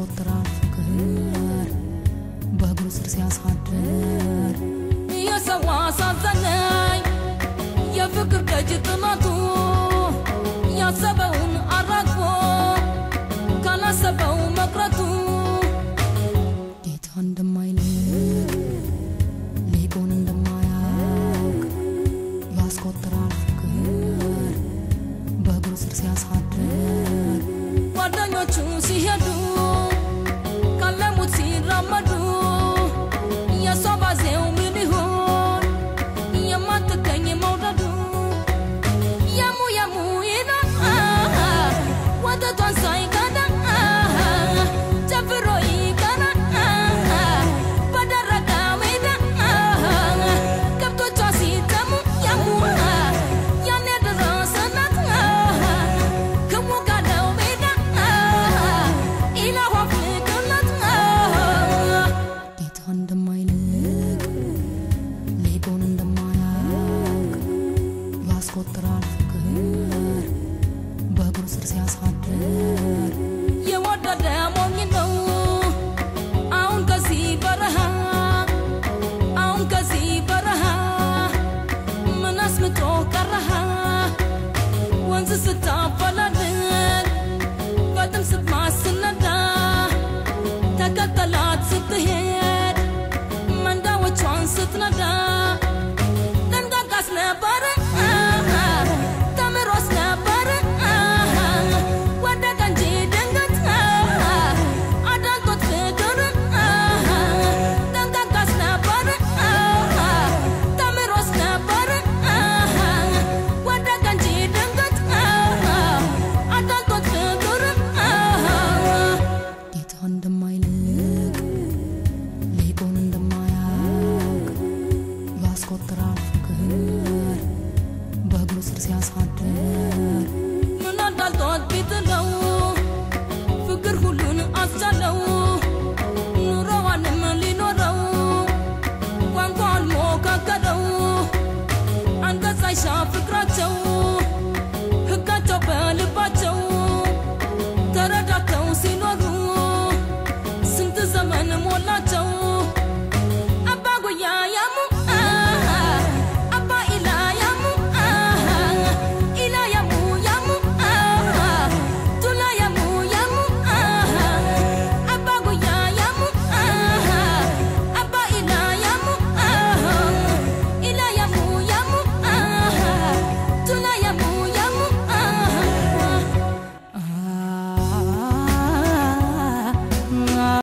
ያስቆጥራል ፍቅር በእግሩ ስር ሲያሳድር የሰው አሳዘነኝ የፍቅር ደጅ ጥማቱ ያሰበውን አራግፎ ካላሰበው መቅረቱ ጌታ እንደማይልቅ ሊቁን እንደማያውቅ ያስቆጥራል ፍቅር በእግሩ ስር ሲያሳድር ጓደኞቹ ሲሄዱ ካለሙት ሲራመዱ የሰው ባዜው ምን ይሆን የማትገኝ መውደዱ የሙ ይላል ወተቷን ሳይ